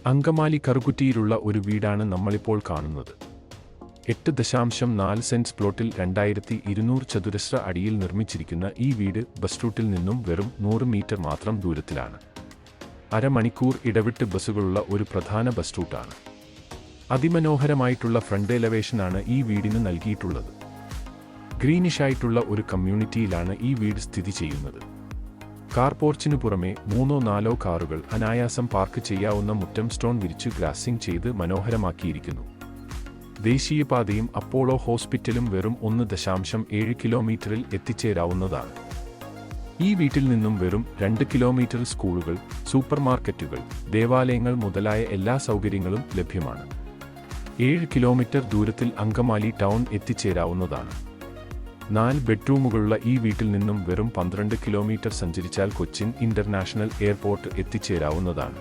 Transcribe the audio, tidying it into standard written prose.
അങ്കമാലി കറുകുറ്റിയിലുള്ള ഒരു വീടാണ് നമ്മളിപ്പോൾ കാണുന്നത്. 8.4 സെന്റ് പ്ലോട്ടിൽ 2200 ചതുരശ്ര അടിയിൽ നിർമ്മിച്ചിരിക്കുന്ന ഈ വീട് ബസ് റൂട്ടിൽ നിന്നും വെറും 100 മീറ്റർ മാത്രം ദൂരത്തിലാണ്. അരമണിക്കൂർ ഇടവിട്ട് ബസ്സുകളുള്ള ഒരു പ്രധാന ബസ് റൂട്ടാണ്. അതിമനോഹരമായിട്ടുള്ള ഫ്രണ്ട് എലവേഷനാണ് ഈ വീടിന് നൽകിയിട്ടുള്ളത്. ഗ്രീനിഷായിട്ടുള്ള ഒരു കമ്മ്യൂണിറ്റിയിലാണ് ഈ വീട് സ്ഥിതി ചെയ്യുന്നത്. കാർ പോർച്ചിനു പുറമെ 3-4 കാറുകൾ അനായാസം പാർക്ക് ചെയ്യാവുന്ന മുറ്റം സ്റ്റോൺ വിരിച്ചു ഗ്രാസിംഗ് ചെയ്ത് മനോഹരമാക്കിയിരിക്കുന്നു. ദേശീയപാതയും അപ്പോളോ ഹോസ്പിറ്റലും വെറും 1.7 കിലോമീറ്ററിൽ എത്തിച്ചേരാവുന്നതാണ്. ഈ വീട്ടിൽ നിന്നും വെറും 2 കിലോമീറ്റർ സ്കൂളുകൾ, സൂപ്പർമാർക്കറ്റുകൾ, ദേവാലയങ്ങൾ മുതലായ എല്ലാ സൗകര്യങ്ങളും ലഭ്യമാണ്. 7 കിലോമീറ്റർ ദൂരത്തിൽ അങ്കമാലി ടൗൺ എത്തിച്ചേരാവുന്നതാണ്. 4 ബെഡ്റൂമുകളുള്ള ഈ വീട്ടിൽ നിന്നും വെറും 12 കിലോമീറ്റർ സഞ്ചരിച്ചാൽ കൊച്ചിൻ ഇന്റർനാഷണൽ എയർപോർട്ട് എത്തിച്ചേരാവുന്നതാണ്.